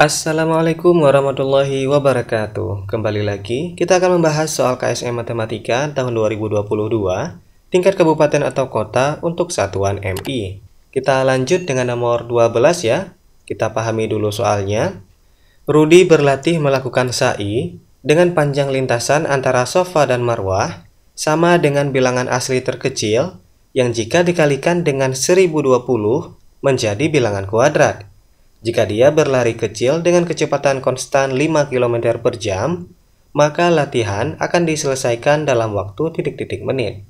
Assalamualaikum warahmatullahi wabarakatuh. Kembali lagi, kita akan membahas soal KSM Matematika tahun 2022, tingkat kabupaten atau kota untuk satuan MI. Kita lanjut dengan nomor 12 ya. Kita pahami dulu soalnya. Rudi berlatih melakukan sa'i dengan panjang lintasan antara Safa dan Marwah sama dengan bilangan asli terkecil yang jika dikalikan dengan 1020 menjadi bilangan kuadrat. Jika dia berlari kecil dengan kecepatan konstan 5 km per jam, maka latihan akan diselesaikan dalam waktu titik-titik menit.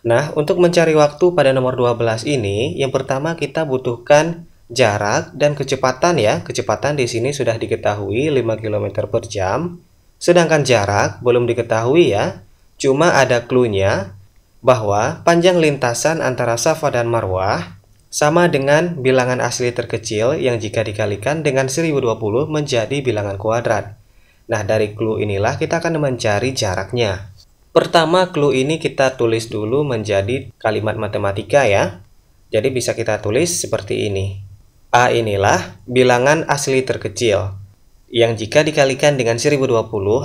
Nah, untuk mencari waktu pada nomor 12 ini, yang pertama kita butuhkan jarak dan kecepatan ya. Kecepatan di sini sudah diketahui 5 km per jam, sedangkan jarak belum diketahui ya. Cuma ada clue-nya bahwa panjang lintasan antara Safa dan Marwah sama dengan bilangan asli terkecil yang jika dikalikan dengan 1020 menjadi bilangan kuadrat. Nah, dari clue inilah kita akan mencari jaraknya. Pertama, clue ini kita tulis dulu menjadi kalimat matematika ya. Jadi bisa kita tulis seperti ini. A inilah bilangan asli terkecil yang jika dikalikan dengan 1020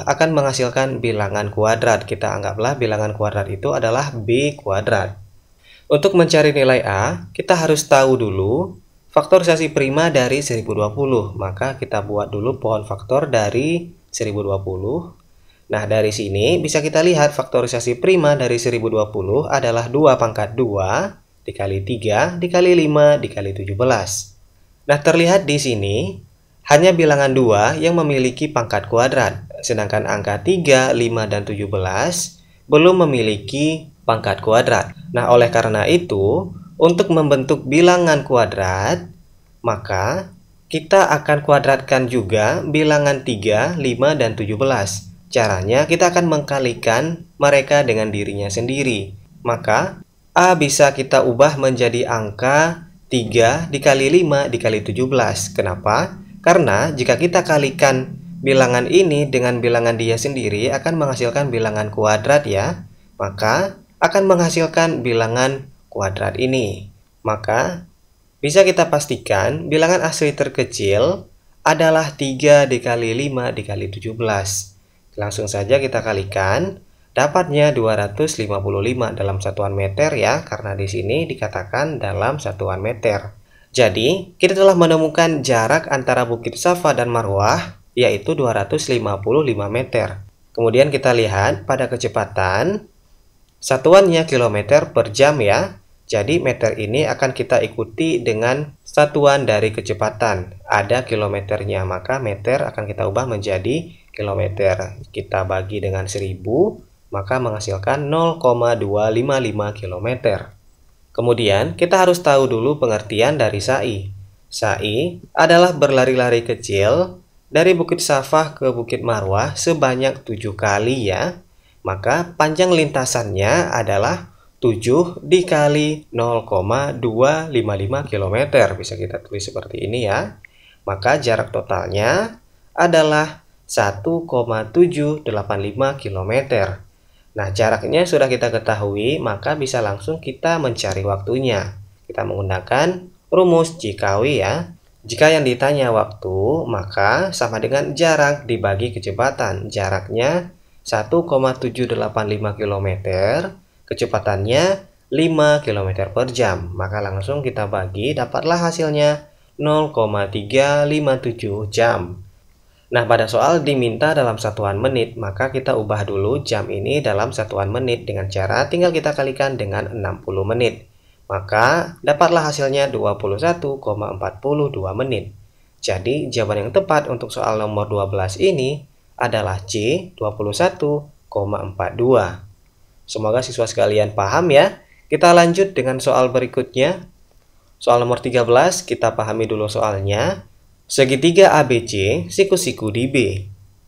akan menghasilkan bilangan kuadrat. Kita anggaplah bilangan kuadrat itu adalah B kuadrat. Untuk mencari nilai A, kita harus tahu dulu faktorisasi prima dari 1020. Maka kita buat dulu pohon faktor dari 1020. Nah, dari sini bisa kita lihat faktorisasi prima dari 1020 adalah 2 pangkat 2 dikali 3 dikali 5 dikali 17. Nah, terlihat di sini hanya bilangan 2 yang memiliki pangkat kuadrat, sedangkan angka 3, 5, dan 17 belum memiliki pangkat kuadrat. Nah, oleh karena itu, untuk membentuk bilangan kuadrat, maka kita akan kuadratkan juga bilangan 3, 5, dan 17. Caranya, kita akan mengkalikan mereka dengan dirinya sendiri. Maka, A bisa kita ubah menjadi angka 3 dikali 5 dikali 17. Kenapa? Karena jika kita kalikan bilangan ini dengan bilangan dia sendiri akan menghasilkan bilangan kuadrat ya. Maka akan menghasilkan bilangan kuadrat ini. Maka bisa kita pastikan bilangan asli terkecil adalah 3 dikali 5 dikali 17. Langsung saja kita kalikan, dapatnya 255 dalam satuan meter ya, karena di sini dikatakan dalam satuan meter. Jadi, kita telah menemukan jarak antara Bukit Safa dan Marwah, yaitu 255 meter. Kemudian kita lihat pada kecepatan, satuannya kilometer per jam ya. Jadi meter ini akan kita ikuti dengan satuan dari kecepatan. Ada kilometernya, maka meter akan kita ubah menjadi kilometer. Kita bagi dengan 1000, maka menghasilkan 0,255 km. Kemudian kita harus tahu dulu pengertian dari sa'i. Sa'i adalah berlari-lari kecil dari Bukit Safa ke Bukit Marwah sebanyak 7 kali ya. Maka panjang lintasannya adalah 7 dikali 0,255 km. Bisa kita tulis seperti ini ya. Maka jarak totalnya adalah 1,785 km. Nah, jaraknya sudah kita ketahui, maka bisa langsung kita mencari waktunya. Kita menggunakan rumus Jikawi ya. Jika yang ditanya waktu, maka sama dengan jarak dibagi kecepatan. Jaraknya 1,785 km, kecepatannya 5 km per jam. Maka langsung kita bagi, dapatlah hasilnya 0,357 jam. Nah, pada soal diminta dalam satuan menit, maka kita ubah dulu jam ini dalam satuan menit dengan cara tinggal kita kalikan dengan 60 menit. Maka dapatlah hasilnya 21,42 menit. Jadi jawaban yang tepat untuk soal nomor 12 ini adalah C, 21,42. Semoga siswa sekalian paham ya. Kita lanjut dengan soal berikutnya. Soal nomor 13, kita pahami dulu soalnya. Segitiga ABC, siku-siku di B.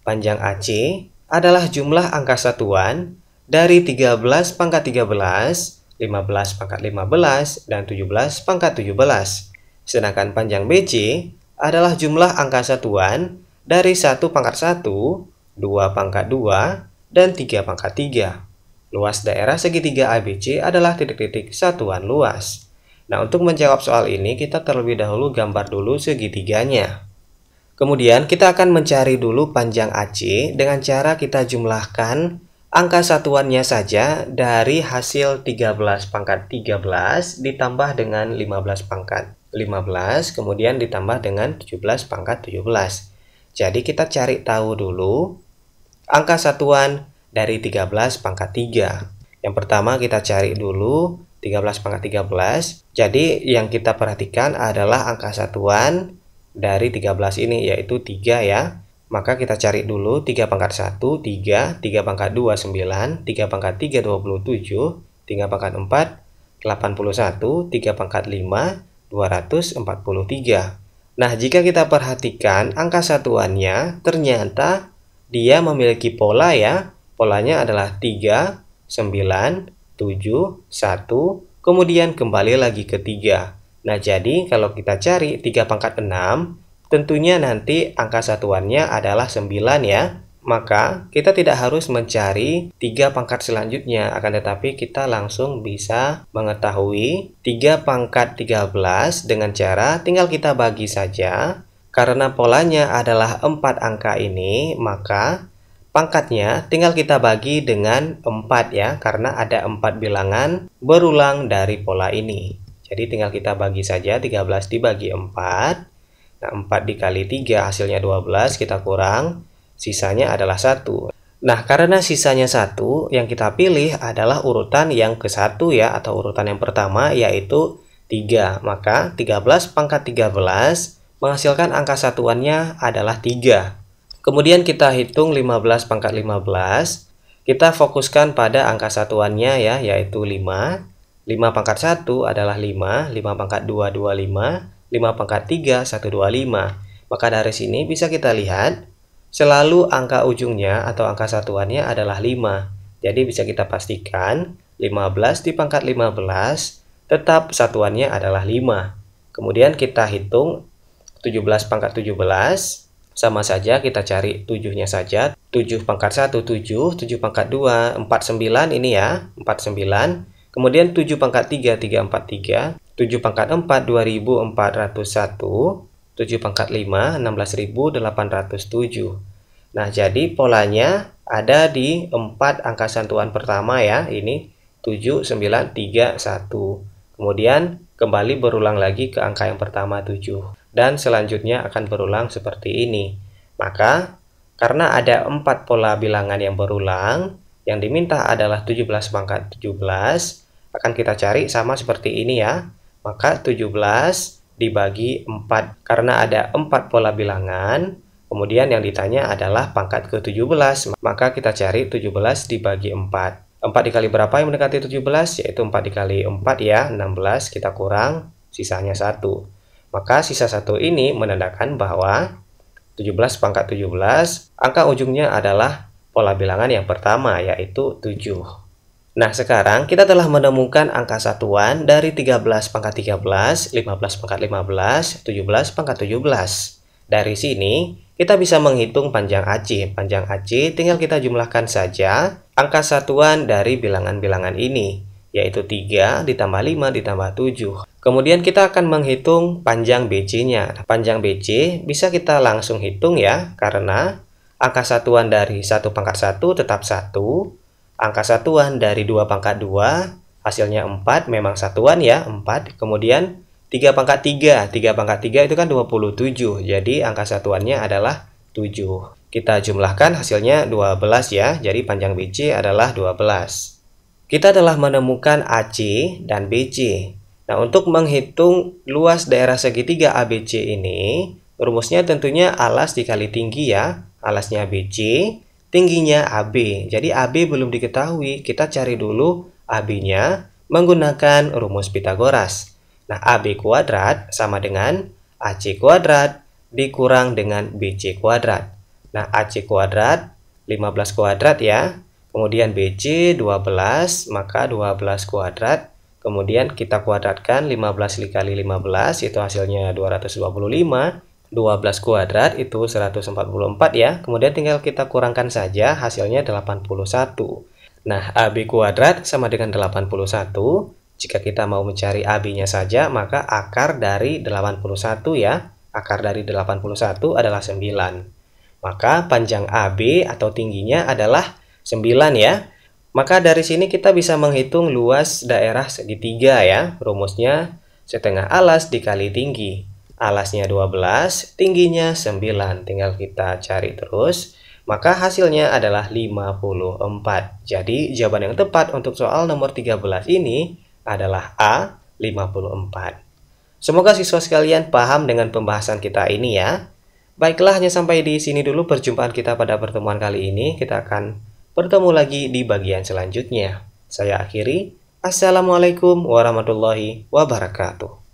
Panjang AC adalah jumlah angka satuan dari 13 pangkat 13, 15 pangkat 15, dan 17 pangkat 17. Sedangkan panjang BC adalah jumlah angka satuan dari 1 pangkat 1, 2 pangkat 2, dan 3 pangkat 3. Luas daerah segitiga ABC adalah titik-titik satuan luas. Nah, untuk menjawab soal ini, kita terlebih dahulu gambar dulu segitiganya. Kemudian kita akan mencari dulu panjang AC dengan cara kita jumlahkan angka satuannya saja dari hasil 13 pangkat 13 ditambah dengan 15 pangkat 15, kemudian ditambah dengan 17 pangkat 17. Jadi kita cari tahu dulu angka satuan dari 13 pangkat 3. Yang pertama kita cari dulu 13 pangkat 13. Jadi yang kita perhatikan adalah angka satuan dari 13 ini, yaitu 3 ya. Maka kita cari dulu 3 pangkat 1, 3, 3 pangkat 2, 9, 3 pangkat 3, 27, 3 pangkat 4, 81, 3 pangkat 5, 243. Nah, jika kita perhatikan angka satuannya, ternyata dia memiliki pola ya. Polanya adalah 3, 9, 7, 1, kemudian kembali lagi ke 3. Nah, jadi kalau kita cari 3 pangkat 6, tentunya nanti angka satuannya adalah 9 ya. Maka kita tidak harus mencari 3 pangkat selanjutnya, akan tetapi kita langsung bisa mengetahui 3 pangkat 13 dengan cara tinggal kita bagi saja. Karena polanya adalah 4 angka ini, maka pangkatnya tinggal kita bagi dengan 4 ya, karena ada 4 bilangan berulang dari pola ini. Jadi tinggal kita bagi saja 13 dibagi 4. Nah, 4 dikali 3 hasilnya 12, kita kurang. Sisanya adalah 1. Nah, karena sisanya 1, yang kita pilih adalah urutan yang ke-1 ya, atau urutan yang pertama yaitu 3. Maka 13 pangkat 13 menghasilkan angka satuannya adalah 3. Kemudian kita hitung 15 pangkat 15. Kita fokuskan pada angka satuannya ya, yaitu 5. 5 pangkat 1 adalah 5, 5 pangkat 2, 25, 5 pangkat 3, 125. Maka dari sini bisa kita lihat, selalu angka ujungnya atau angka satuannya adalah 5. Jadi bisa kita pastikan, 15 di pangkat 15, tetap satuannya adalah 5. Kemudian kita hitung 17 pangkat 17, sama saja kita cari 7-nya saja. 7 pangkat 1, 7, 7 pangkat 2, 49 ini ya, 49. Kemudian 7 pangkat 3, 343, 7 pangkat 4, 2401, 7 pangkat 5, 16807. Nah, jadi polanya ada di 4 angka satuan pertama ya, ini 7, 9, 3, 1. Kemudian kembali berulang lagi ke angka yang pertama 7. Dan selanjutnya akan berulang seperti ini. Maka, karena ada 4 pola bilangan yang berulang, yang diminta adalah 17 pangkat 17, akan kita cari sama seperti ini ya. Maka 17 dibagi 4. Karena ada 4 pola bilangan, kemudian yang ditanya adalah pangkat ke-17. Maka kita cari 17 dibagi 4. 4 dikali berapa yang mendekati 17? Yaitu 4 dikali 4 ya, 16. Kita kurang, sisanya 1. Maka sisa 1 ini menandakan bahwa 17 pangkat 17, angka ujungnya adalah pola bilangan yang pertama, yaitu 7. Nah, sekarang kita telah menemukan angka satuan dari 13 pangkat 13, 15 pangkat 15, 17 pangkat 17. Dari sini, kita bisa menghitung panjang AC. Panjang AC tinggal kita jumlahkan saja angka satuan dari bilangan-bilangan ini, yaitu 3 ditambah 5 ditambah 7. Kemudian kita akan menghitung panjang BC-nya. Panjang BC bisa kita langsung hitung ya, karena angka satuan dari 1 pangkat 1 tetap 1. Angka satuan dari 2 pangkat 2, hasilnya 4, memang satuan ya, 4. Kemudian 3 pangkat 3, 3 pangkat 3 itu kan 27, jadi angka satuannya adalah 7. Kita jumlahkan hasilnya 12 ya, jadi panjang BC adalah 12. Kita telah menemukan AC dan BC. Nah, untuk menghitung luas daerah segitiga ABC ini, rumusnya tentunya alas dikali tinggi ya, alasnya BC, tingginya AB. Jadi AB belum diketahui, kita cari dulu AB-nya menggunakan rumus Pitagoras. Nah, AB kuadrat sama dengan AC kuadrat dikurang dengan BC kuadrat. Nah, AC kuadrat 15 kuadrat ya. Kemudian BC 12, maka 12 kuadrat. Kemudian kita kuadratkan 15 dikali 15, itu hasilnya 225. 12 kuadrat itu 144 ya. Kemudian tinggal kita kurangkan saja, hasilnya 81. Nah, AB kuadrat sama dengan 81. Jika kita mau mencari AB-nya saja, maka akar dari 81 ya. Akar dari 81 adalah 9. Maka panjang AB atau tingginya adalah 9 ya. Maka dari sini kita bisa menghitung luas daerah segitiga ya. Rumusnya setengah alas dikali tinggi. Alasnya 12, tingginya 9. Tinggal kita cari terus. Maka hasilnya adalah 54. Jadi jawaban yang tepat untuk soal nomor 13 ini adalah A, 54. Semoga siswa sekalian paham dengan pembahasan kita ini ya. Baiklah, hanya sampai di sini dulu perjumpaan kita pada pertemuan kali ini. Kita akan bertemu lagi di bagian selanjutnya. Saya akhiri. Assalamualaikum warahmatullahi wabarakatuh.